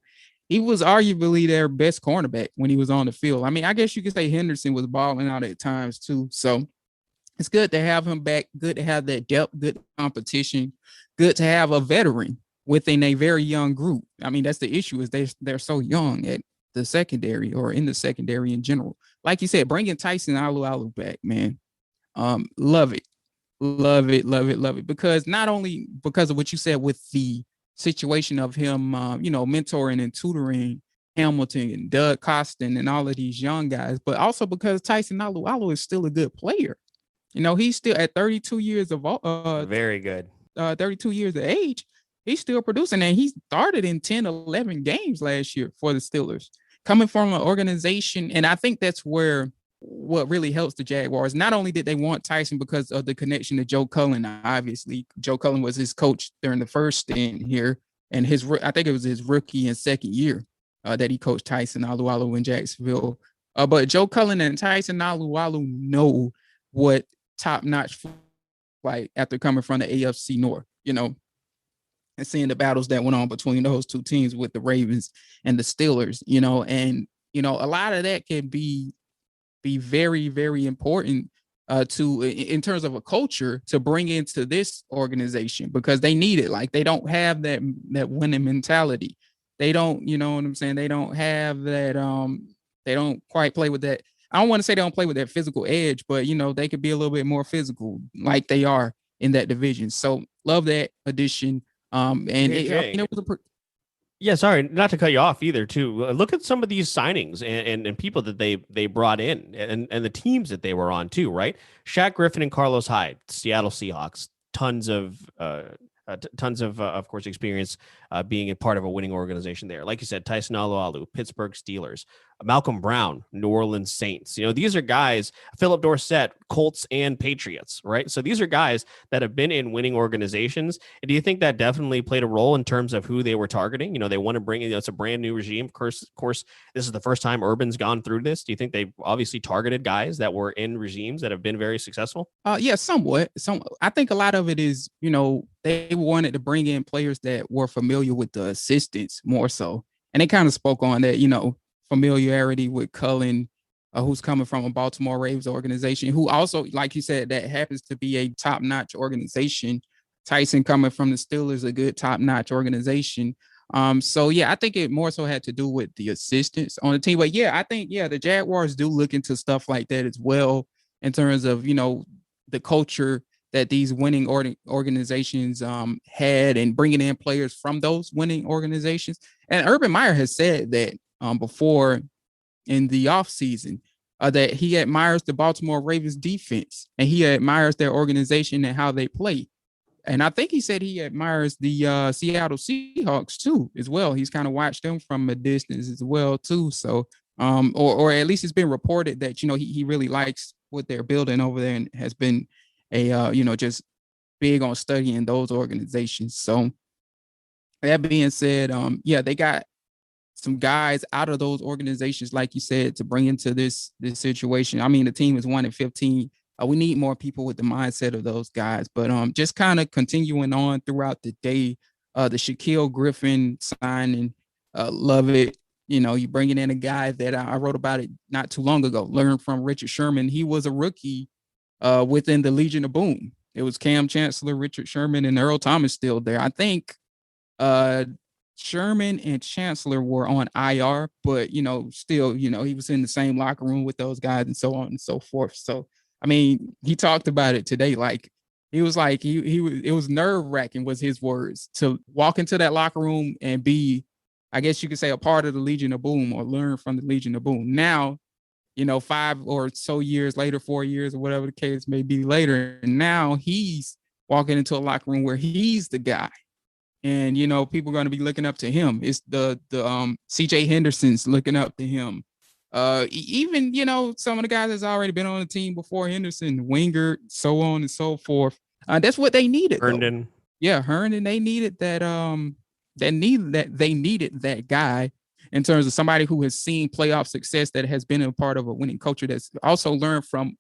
he was arguably their best cornerback when he was on the field. I mean, I guess you could say Henderson was balling out at times too. So it's good to have him back. Good to have that depth, good competition, good to have a veteran within a very young group. I mean, that's the issue, is they're so young at the secondary, or in the secondary in general. Like you said, bringing Tyson Alualu back, man. Love it. Love it, love it, love it. Because not only because of what you said with the situation of him, mentoring and tutoring Hamilton and Doug Costin and all of these young guys, but also because Tyson Alualu is still a good player. He's still at 32 years of very good. 32 years of age. He's still producing, and he started in 10, 11 games last year for the Steelers, coming from an organization. And I think that's where what really helps the Jaguars. Not only did they want Tyson because of the connection to Joe Cullen, obviously Joe Cullen was his coach during the first stint here, and I think it was his rookie and second year that he coached Tyson Alualu in Jacksonville. But Joe Cullen and Tyson Alualu know what top-notch like after coming from the AFC North, and seeing the battles that went on between those two teams with the Ravens and the Steelers, and a lot of that can be very, very important in terms of a culture to bring into this organization, because they need it. Like, they don't have that winning mentality. They don't, you know what I'm saying? They don't have that. They don't quite play with that. I don't want to say they don't play with that physical edge, but they could be a little bit more physical, like they are in that division. So love that addition. It was yeah, sorry, not to cut you off either. Too, look at some of these signings and people that they brought in, and the teams that they were on too. Right, Shaq Griffin and Carlos Hyde, Seattle Seahawks, tons of course, experience being a part of a winning organization there. Like you said, Tyson Alualu, Pittsburgh Steelers, Malcolm Brown, New Orleans Saints. These are guys, Philip Dorsett, Colts and Patriots, right? So these are guys that have been in winning organizations. And do you think that definitely played a role in terms of who they were targeting? They want to bring in, it's a brand new regime. Of course, this is the first time Urban's gone through this. Do you think they obviously targeted guys that were in regimes that have been very successful? Yeah, somewhat. I think a lot of it is, they wanted to bring in players that were familiar with the assistants more so. And they kind of spoke on that, familiarity with Cullen, who's coming from a Baltimore Ravens organization, who also, like you said, that happens to be a top-notch organization. Tyson coming from the Steelers, a good top-notch organization. So yeah, I think it more so had to do with the assistants on the team. But yeah, I think the Jaguars do look into stuff like that as well, in terms of the culture that these winning organizations had, and bringing in players from those winning organizations. And Urban Meyer has said that before in the offseason, that he admires the Baltimore Ravens defense, and he admires their organization and how they play. And I think he said he admires the Seattle Seahawks too, as well. He's kind of watched them from a distance as well too. So, or at least it's been reported that he really likes what they're building over there, and has been a just big on studying those organizations. So that being said, they got some guys out of those organizations, like you said, to bring into this situation. I mean, the team is 1-15. We need more people with the mindset of those guys. But just kind of continuing on throughout the day, the Shaquille Griffin signing, love it. You know, you bringing in a guy that I wrote about it not too long ago, learned from Richard Sherman. He was a rookie within the Legion of Boom. It was Cam Chancellor, Richard Sherman, and Earl Thomas still there. I think Sherman and Chancellor were on IR, but still, he was in the same locker room with those guys and so on and so forth. So, I mean, he talked about it today. Like he was like he was. It was nerve wracking, was his words, to walk into that locker room and be, I guess you could say, a part of the Legion of Boom or learn from the Legion of Boom. Now, 5 or so years later, 4 years or whatever the case may be later, and now he's walking into a locker room where he's the guy. And people are going to be looking up to him. It's the CJ Henderson's looking up to him. Even some of the guys that's already been on the team before Henderson, Winger, so on and so forth. That's what they needed. Herndon. Yeah, Herndon. They needed that. They needed that guy in terms of somebody who has seen playoff success, that has been a part of a winning culture, that's also learned from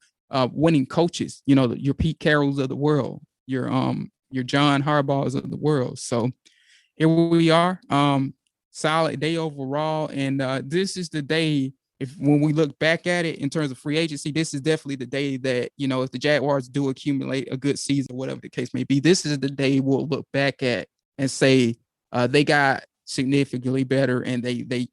winning coaches. Your Pete Carrolls of the world, your John Harbaughs of the world. So here we are. Solid day overall. And this is the day, when we look back at it in terms of free agency, this is definitely the day that, if the Jaguars do accumulate a good season, whatever the case may be, this is the day we'll look back at and say they got significantly better, and they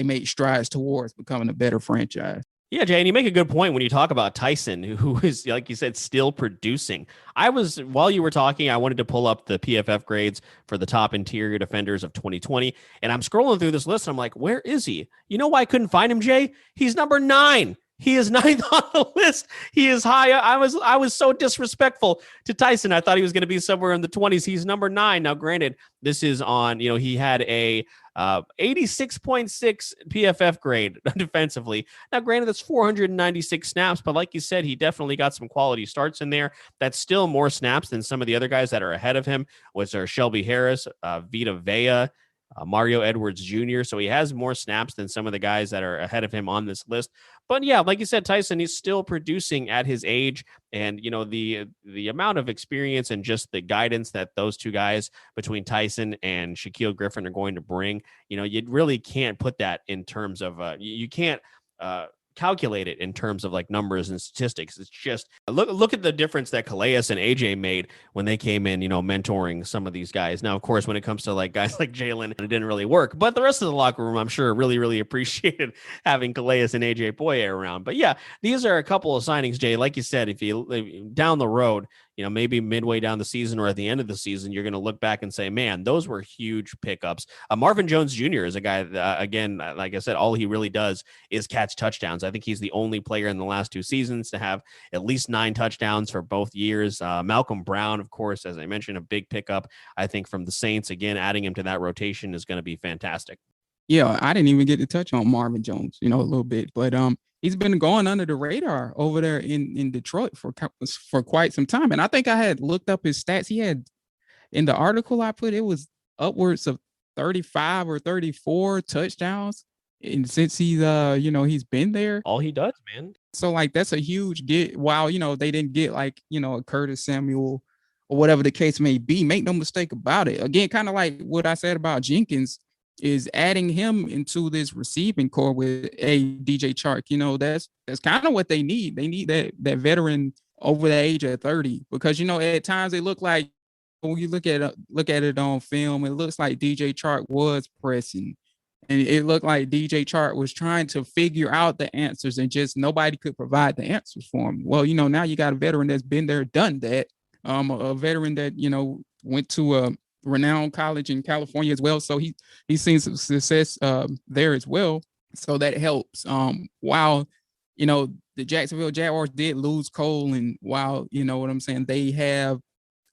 made strides towards becoming a better franchise. Yeah, Jay, and you make a good point when you talk about Tyson, who is, like you said, still producing. While you were talking, I wanted to pull up the PFF grades for the top interior defenders of 2020, and I'm scrolling through this list, and I'm like, where is he? You know why I couldn't find him, Jay? He's number 9. He is 9th on the list. He is high. I was so disrespectful to Tyson. I thought he was going to be somewhere in the 20s. He's number 9. Now, granted, this is on, he had a 86.6 PFF grade defensively. Now, granted, that's 496 snaps, but like you said, he definitely got some quality starts in there. That's still more snaps than some of the other guys that are ahead of him, which are Shelby Harris, Vita Vea, Mario Edwards Jr. So he has more snaps than some of the guys that are ahead of him on this list. But yeah, like you said, Tyson, he's still producing at his age, and the amount of experience and just the guidance that those two guys between Tyson and Shaquille Griffin are going to bring, you really can't put that in terms of you can't calculate it in terms of like numbers and statistics. It's just look at the difference that Calais and AJ made when they came in, mentoring some of these guys. Now, of course, when it comes to like guys like Jalen, it didn't really work, but the rest of the locker room, I'm sure, really, really appreciated having Calais and AJ Boye around. But yeah, these are a couple of signings, Jay. Like you said, if you down the road, maybe midway down the season or at the end of the season, you're going to look back and say, man, those were huge pickups. Marvin Jones Jr. is a guy that, again, like I said, all he really does is catch touchdowns. I think he's the only player in the last 2 seasons to have at least 9 touchdowns for both years. Malcolm Brown, of course, as I mentioned, a big pickup, I think, from the Saints. Again, adding him to that rotation is going to be fantastic. Yeah, I didn't even get to touch on Marvin Jones, a little bit, but he's been going under the radar over there in Detroit for quite some time. And I think I had looked up his stats. He had, in the article I put, it was upwards of 35 or 34 touchdowns. And since he's he's been there. All he does, man. So like that's a huge get. While they didn't get like, a Curtis Samuel or whatever the case may be. Make no mistake about it. Again, kind of like what I said about Jenkins, is adding him into this receiving core with a DJ Chark. That's kind of what they need. They need that veteran over the age of 30, because at times they look like, when you look at it on film, it looks like DJ Chark was pressing, and it looked like DJ Chark was trying to figure out the answers, and just nobody could provide the answers for him. Well, now you got a veteran that's been there, done that. A veteran that went to a renowned college in California as well, so he's seen some success there as well, so that helps. While the Jacksonville Jaguars did lose Cole, and while what I'm saying, they have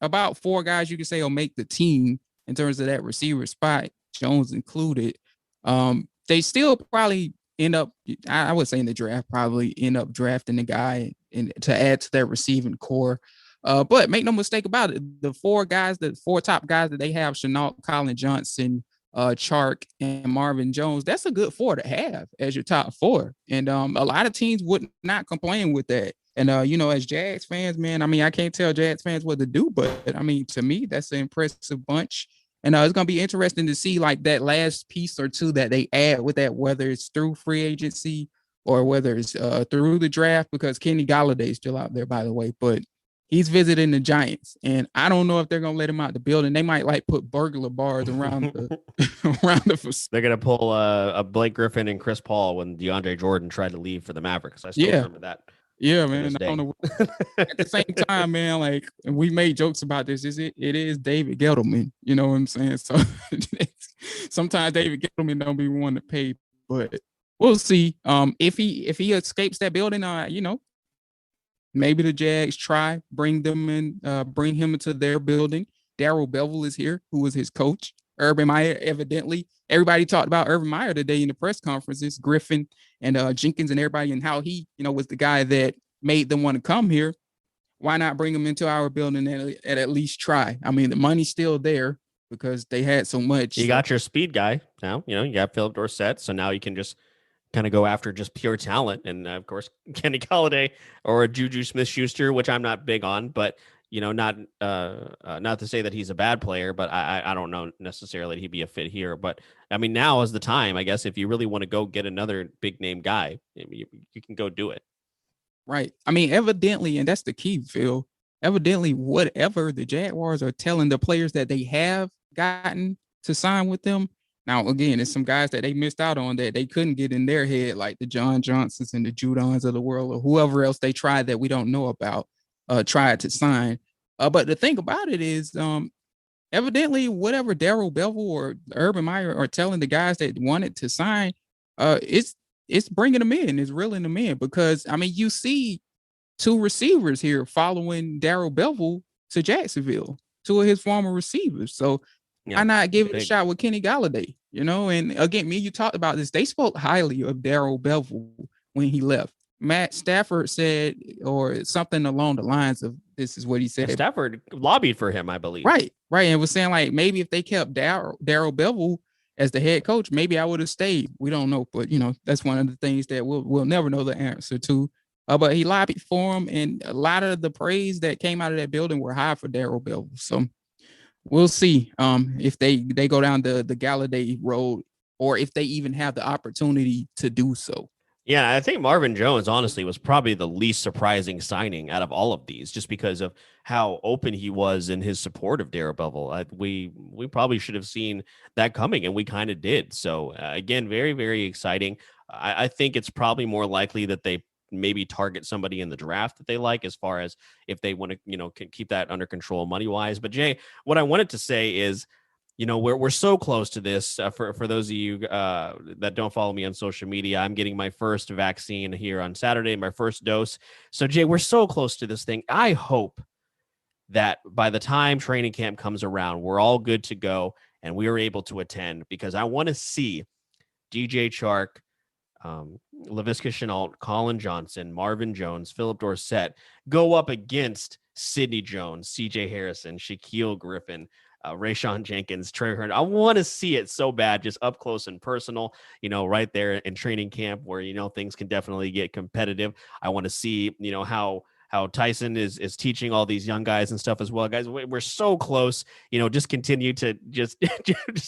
about 4 guys you could say will make the team in terms of that receiver spot, Jones included. They still probably end up, I would say in the draft, probably end up drafting the guy to add to their receiving core. But make no mistake about it, the 4 top guys that they have, Shenault, Colin Johnson, Chark and Marvin Jones, that's a good four to have as your top four. And a lot of teams would not complain with that. And as Jags fans, man, I mean, I can't tell Jags fans what to do, but I mean, to me, that's an impressive bunch. And it's gonna be interesting to see like that last piece or two that they add with that, whether it's through free agency or whether it's through the draft, because Kenny Galladay is still out there, by the way. But he's visiting the Giants, and I don't know if they're gonna let him out the building. They might like put burglar bars around the around the. They're gonna pull a Blake Griffin and Chris Paul when DeAndre Jordan tried to leave for the Mavericks. I still remember that. Yeah, man. I don't know. At the same time, man, like we made jokes about this. It is David Gettleman. You know what I'm saying? So sometimes David Gettleman don't be wanting to pay, but we'll see. If he escapes that building, maybe the Jags bring him into their building. Darrell Bevell is here, who was his coach. Urban Meyer, evidently. Everybody talked about Urban Meyer today in the press conferences, Griffin and Jenkins and everybody, and how he, was the guy that made them want to come here. Why not bring him into our building and at least try? I mean, the money's still there because they had so much. You got your speed guy now. You got Philip Dorsett, so now you can just kind of go after just pure talent. And of course, Kenny Galladay or Juju Smith-Schuster, which I'm not big on, but not to say that he's a bad player, but I don't know necessarily that he'd be a fit here. But I mean, now is the time, I guess, if you really want to go get another big name guy, you can go do it. Right. I mean, evidently, and that's the key, Phil. Evidently, whatever the Jaguars are telling the players that they have gotten to sign with them. Now, again, it's some guys that they missed out on that they couldn't get in their head, like the John Johnsons and the Judons of the world, or whoever else they tried that we don't know about, tried to sign. But the thing about it is, evidently, whatever Darrell Bevell or Urban Meyer are telling the guys that wanted to sign, it's bringing them in, it's reeling them in. Because, I mean, you see two receivers here following Darrell Bevell to Jacksonville, two of his former receivers. So why not give it a shot with Kenny Galladay? And again, you talked about this. They spoke highly of Darrell Bevell when he left. Matt Stafford said, or something along the lines of, this is what he said. Stafford lobbied for him, I believe. Right. And was saying, like, maybe if they kept Darrell Bevell as the head coach, maybe I would have stayed. We don't know, but that's one of the things that we'll never know the answer to. But he lobbied for him, and a lot of the praise that came out of that building were high for Darrell Bevell. So we'll see if they go down the Galladay road, or if they even have the opportunity to do so. Yeah, I think Marvin Jones, honestly, was probably the least surprising signing out of all of these, just because of how open he was in his support of Darrell Bevell. We probably should have seen that coming, and we kind of did. So, again, very, very exciting. I think it's probably more likely that they maybe target somebody in the draft that they like, as far as if they want to, keep that under control money-wise. But, Jay, what I wanted to say is, we're so close to this. For those of you that don't follow me on social media, I'm getting my first vaccine here on Saturday, my first dose. So, Jay, we're so close to this thing. I hope that by the time training camp comes around, we're all good to go and we are able to attend, because I want to see DJ Chark, Laviska Shenault, Colin Johnson, Marvin Jones, Philip Dorsett go up against Sidney Jones, CJ Harrison, Shaquille Griffin, Rayshon Jenkins, Trey Hearn. I want to see it so bad, just up close and personal, right there in training camp, where, things can definitely get competitive. I want to see, how Tyson is teaching all these young guys and stuff as well. Guys, we're so close, just continue to just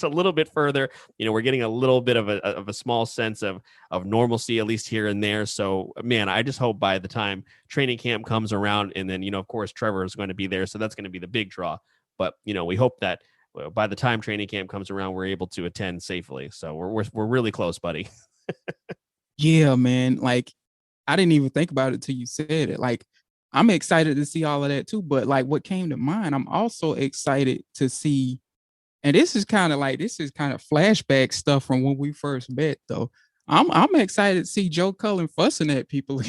a little bit further. We're getting a little bit of a small sense of normalcy, at least here and there. So, man, I just hope by the time training camp comes around, and then, of course, Trevor is going to be there. So that's going to be the big draw. But, we hope that by the time training camp comes around, we're able to attend safely. So we're really close, buddy. Yeah, man. Like, I didn't even think about it till you said it. Like, I'm excited to see all of that too. But like, what came to mind, I'm also excited to see, and this is kind of flashback stuff from when we first met, though. I'm excited to see Joe Cullen fussing at people.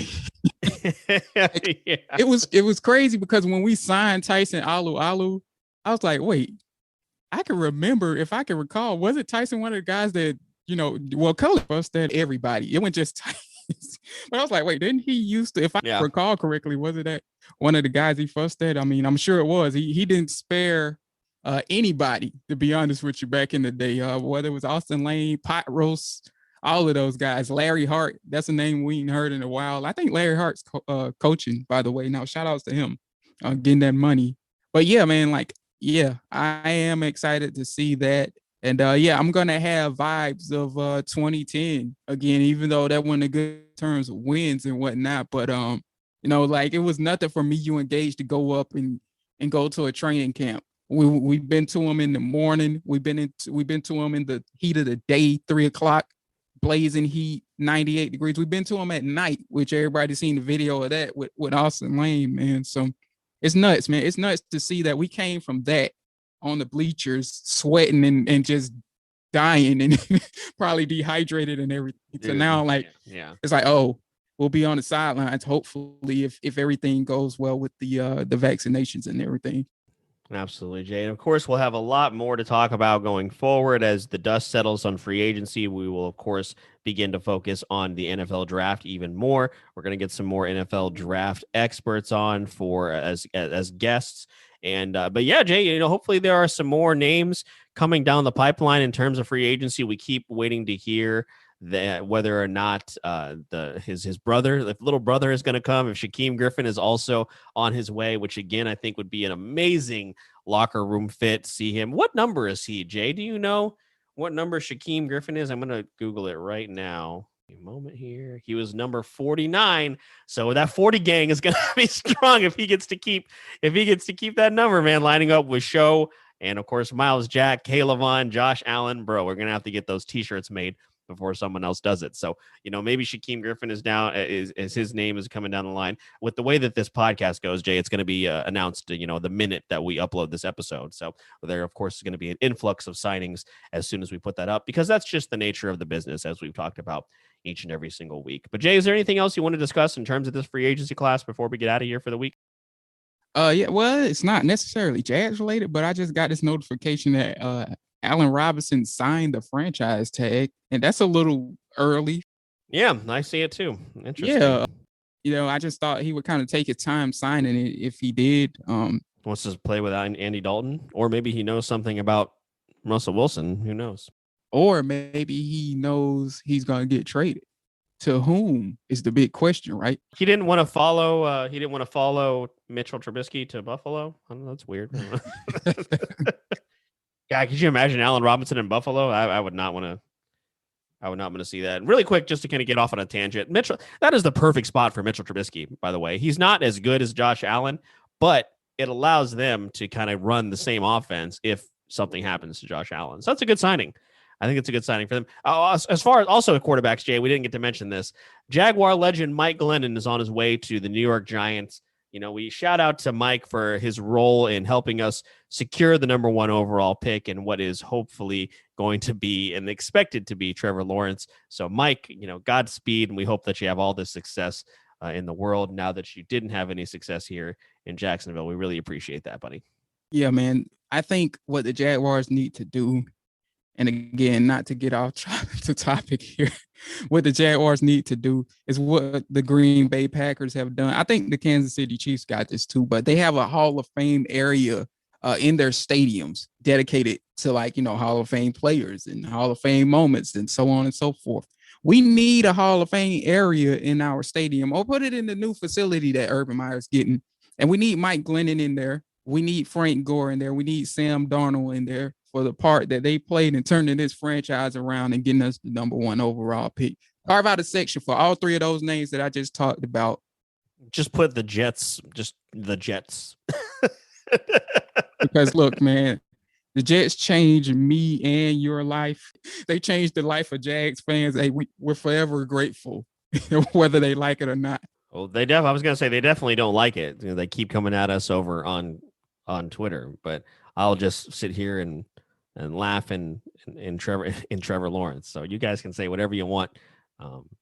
It was crazy, because when we signed Tyson Alu, I was like, wait, I can remember, if I can recall, was it Tyson one of the guys that, Cullen fussed at everybody? It wasn't just Tyson. But I was like, wait, didn't he used to, if I recall correctly, was it that one of the guys he fussed at? I mean, I'm sure it was. He didn't spare anybody, to be honest with you, back in the day, whether it was Austin Lane, Pot Roast, all of those guys. Larry Hart, that's a name we ain't heard in a while. I think Larry Hart's coaching, by the way. Now, shout outs to him getting that money. But yeah, man, like, yeah, I am excited to see that. And yeah, I'm gonna have vibes of 2010 again, even though that went in good terms of wins and whatnot. But like it was nothing for me, you engaged to go up and go to a training camp. We've been to them in the morning. We've been to them in the heat of the day, 3 o'clock, blazing heat, 98 degrees. We've been to them at night, which everybody's seen the video of that with Austin Lane, man. So it's nuts, man. It's nuts to see that we came from that on the bleachers, sweating and just dying and probably dehydrated and everything. So now, like, yeah, it's like, oh, we'll be on the sidelines, hopefully, if everything goes well with the vaccinations and everything. Absolutely, Jay. And of course, we'll have a lot more to talk about going forward as the dust settles on free agency. We will, of course, begin to focus on the NFL draft even more. We're going to get some more NFL draft experts on for as guests. And but yeah, Jay, hopefully there are some more names coming down the pipeline in terms of free agency. We keep waiting to hear that whether or not his brother, if little brother is going to come, if Shaquem Griffin is also on his way, which again I think would be an amazing locker room fit. See him. What number is he, Jay? Do you know what number Shaquem Griffin is? I'm going to Google it right now. A moment here. He was number 49. So that 40 gang is going to be strong if he gets to keep that number, man, lining up with Show and of course Miles Jack, Caleb Vaughn, Josh Allen. Bro, we're going to have to get those t-shirts made before someone else does it. So, maybe Shaquem Griffin is down is his name is coming down the line. With the way that this podcast goes, Jay, it's going to be announced, the minute that we upload this episode. So there, of course, is going to be an influx of signings as soon as we put that up, because that's just the nature of the business, as we've talked about each and every single week. But Jay, is there anything else you want to discuss in terms of this free agency class before we get out of here for the week? Yeah, well, it's not necessarily Jags related, but I just got this notification that Allen Robinson signed the franchise tag, and that's a little early. Yeah, I see it too. Interesting. Yeah, I just thought he would kind of take his time signing it if he did. Wants to play with Andy Dalton, or maybe he knows something about Russell Wilson. Who knows? Or maybe he knows he's going to get traded. To whom is the big question, right? He didn't want to follow. He didn't want to follow Mitchell Trubisky to Buffalo. I don't know. That's weird. God, could you imagine Allen Robinson in Buffalo? I would not want to. I would not want to see that. Really quick, just to kind of get off on a tangent. Mitchell, that is the perfect spot for Mitchell Trubisky, by the way. He's not as good as Josh Allen, but it allows them to kind of run the same offense if something happens to Josh Allen. So that's a good signing. I think it's a good signing for them. As far as also quarterbacks, Jay, we didn't get to mention this. Jaguar legend Mike Glennon is on his way to the New York Giants. We shout out to Mike for his role in helping us secure the number 1 overall pick and what is hopefully going to be and expected to be Trevor Lawrence. So Mike, Godspeed, and we hope that you have all the success in the world now that you didn't have any success here in Jacksonville. We really appreciate that, buddy. Yeah, man. I think what the Jaguars need to do, and again, not to get off the topic here, what the Jaguars need to do is what the Green Bay Packers have done. I think the Kansas City Chiefs got this too, but they have a Hall of Fame area in their stadiums dedicated to Hall of Fame players and Hall of Fame moments and so on and so forth. We need a Hall of Fame area in our stadium, or put it in the new facility that Urban Meyer's getting. And we need Mike Glennon in there. We need Frank Gore in there. We need Sam Darnold in there for the part that they played in turning this franchise around and getting us the number 1 overall pick. Carve out a section for all 3 of those names that I just talked about. Just put the Jets, Because look, man, the Jets changed me and your life. They changed the life of Jags fans. Hey, we're forever grateful, whether they like it or not. Well, I was going to say they definitely don't like it. They keep coming at us over on Twitter, but I'll just sit here and laugh in Trevor Lawrence. So you guys can say whatever you want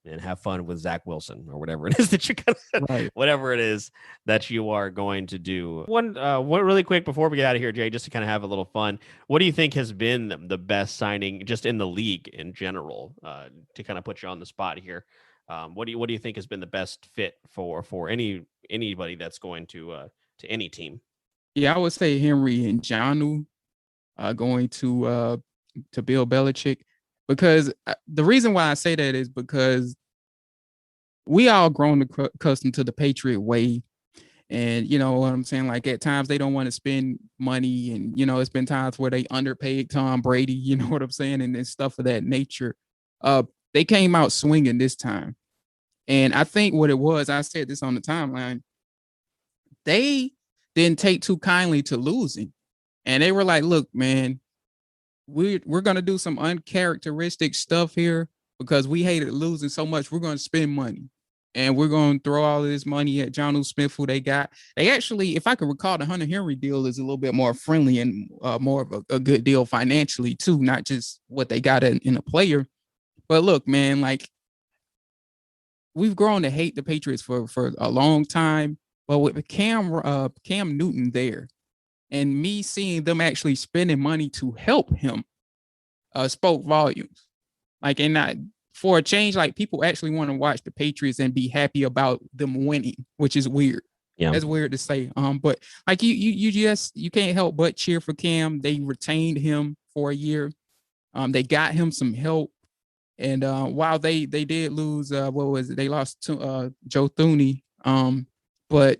and have fun with Zach Wilson or whatever it is that you're gonna, right. Whatever it is that you are going to do. One really quick before we get out of here, Jay, just to kind of have a little fun. What do you think has been the best signing just in the league in general? To kind of put you on the spot here. What do you think has been the best fit for anybody that's going to any team? Yeah, I would say Henry Njoku going to Bill Belichick, because the reason why I say that is because we all grown accustomed to the Patriot way. And you know what I'm saying? Like at times they don't want to spend money, and you know, it's been times where they underpaid Tom Brady, you know what I'm saying, and stuff of that nature. Uh they came out swinging this time. And I think what it was, I said this on the timeline, they didn't take too kindly to losing. And they were like, look, man, we're gonna do some uncharacteristic stuff here because we hated losing so much. We're gonna spend money, and we're gonna throw all of this money at Jonnu Smith, who they got. They actually, if I can recall, the Hunter Henry deal is a little bit more friendly and more of a good deal financially too, not just what they got in a player. But look, man, like we've grown to hate the Patriots for a long time, but with Cam Newton there, and me seeing them actually spending money to help him spoke volumes. Like, and not for a change, like people actually want to watch the Patriots and be happy about them winning, which is weird. Yeah. That's weird to say. But like you can't help but cheer for Cam. They retained him for a year. They got him some help. And while they did lose, what was it? They lost to Joe Thuney. But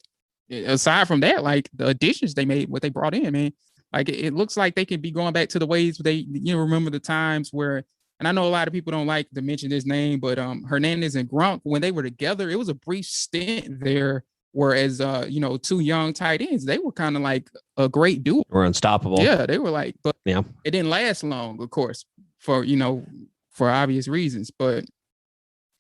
aside from that, like the additions they made, what they brought in, man, like it looks like they can be going back to the ways they, you know, remember the times where, and I know a lot of people don't like to mention his name, but Hernandez and Gronk, when they were together, it was a brief stint there. Whereas, you know, two young tight ends, they were kind of like a great duo. We're unstoppable. Yeah, they were like, but yeah, it didn't last long, of course, for, you know, for obvious reasons. But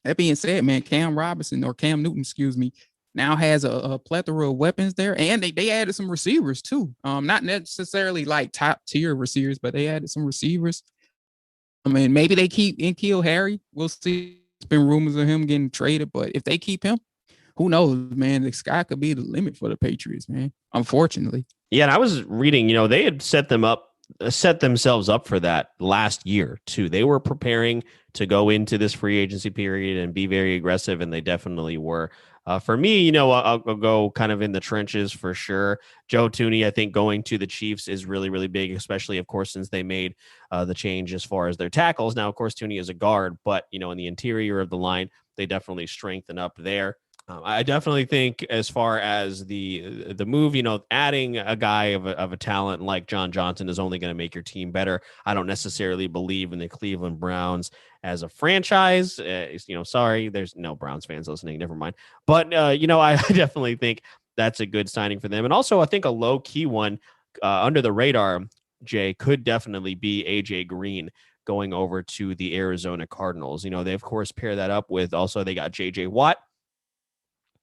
that being said, man, Cam Newton, excuse me, now has a plethora of weapons there, and they added some receivers too. Not necessarily like top tier receivers, but they added some receivers. I mean, maybe they keep N'Keal Harry. We'll see. There's been rumors of him getting traded, but if they keep him, who knows, man? The sky could be the limit for the Patriots, man. Unfortunately. Yeah, and I was reading, you know, they had set themselves up for that last year too. They were preparing to go into this free agency period and be very aggressive, and they definitely were. For me, you know, I'll go kind of in the trenches for sure. Joe Thuney, I think going to the Chiefs is really, really big, especially, of course, since they made the change as far as their tackles. Now, of course, Thuney is a guard, but, you know, in the interior of the line, they definitely strengthen up there. I definitely think as far as the move, you know, adding a guy of a talent like John Johnson is only going to make your team better. I don't necessarily believe in the Cleveland Browns as a franchise. You know, sorry, there's no Browns fans listening. Never mind. But, you know, I definitely think that's a good signing for them. And also, I think a low key one under the radar, Jay, could definitely be AJ Green going over to the Arizona Cardinals. You know, they, of course, pair that up with also they got JJ Watt.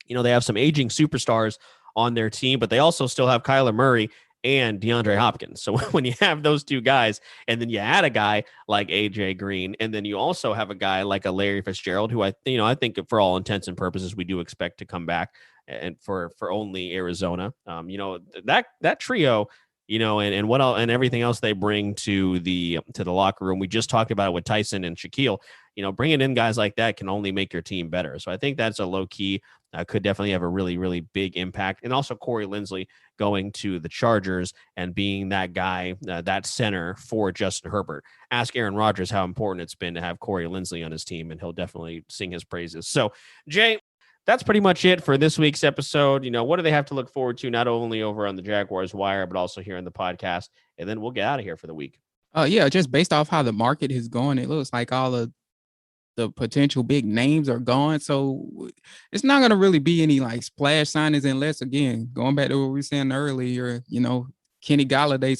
You know, they have some aging superstars on their team, but they also still have Kyler Murray and DeAndre Hopkins. So when you have those two guys, and then you add a guy like AJ Green, and then you also have a guy like a Larry Fitzgerald, who I think for all intents and purposes, we do expect to come back and for only Arizona. You know, that trio, you know, and what else, and everything else they bring to the locker room. We just talked about it with Tyson and Shaquille. You know, bringing in guys like that can only make your team better. So I think that's a low key, could definitely have a really, really big impact. And also Corey Linsley going to the Chargers and being that guy, that center for Justin Herbert. Ask Aaron Rodgers how important it's been to have Corey Linsley on his team, and he'll definitely sing his praises. So, Jay, that's pretty much it for this week's episode. You know, what do they have to look forward to, not only over on the Jaguars Wire, but also here in the podcast? And then we'll get out of here for the week. Yeah, just based off how the market is going, it looks like all of the potential big names are gone. So it's not going to really be any like splash signings unless, again, going back to what we were saying earlier, you know, Kenny Galladay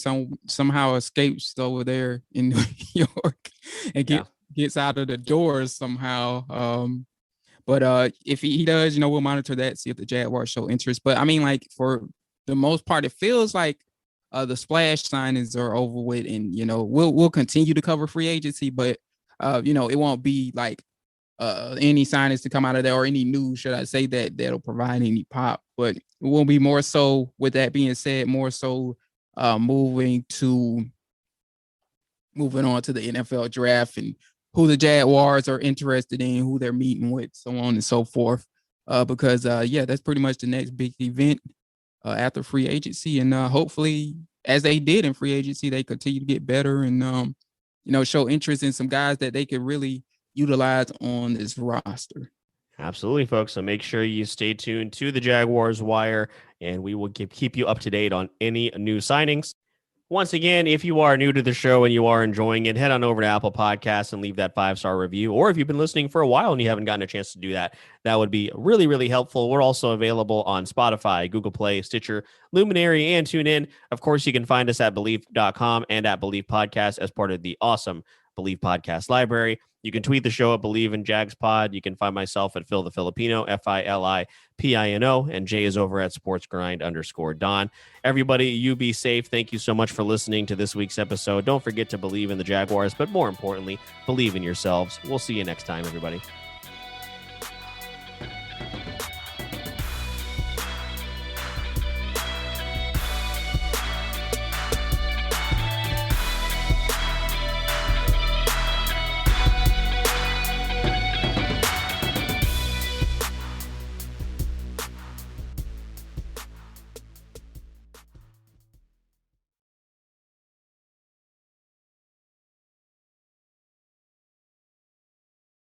somehow escapes over there in New York and gets out of the doors somehow. But if he does, you know, we'll monitor that, see if the Jaguars show interest. But I mean, like for the most part, it feels like the splash signings are over with, and you know, we'll continue to cover free agency, but you know, it won't be like any signings to come out of there or any news, should I say, that'll provide any pop. But it will be more so, with that being said, more so moving on to the NFL draft and who the Jaguars are interested in, who they're meeting with, so on and so forth. Because that's pretty much the next big event after free agency, and hopefully as they did in free agency, they continue to get better and show interest in some guys that they could really utilize on this roster. Absolutely, folks. So make sure you stay tuned to the Jaguars Wire, and we will keep you up to date on any new signings. Once again, if you are new to the show and you are enjoying it, head on over to Apple Podcasts and leave that 5-star review. Or if you've been listening for a while and you haven't gotten a chance to do that, that would be really, really helpful. We're also available on Spotify, Google Play, Stitcher, Luminary, and TuneIn. Of course, you can find us at Believe.com and at Believe Podcast as part of the awesome Believe Podcast library. You can tweet the show at Believe in Jags Pod. You can find myself at Phil the Filipino, FILIPINO, and Jay is over at SportsGrind_Don. Everybody, you be safe. Thank you so much for listening to this week's episode. Don't forget to believe in the Jaguars, but more importantly, believe in yourselves. We'll see you next time, everybody.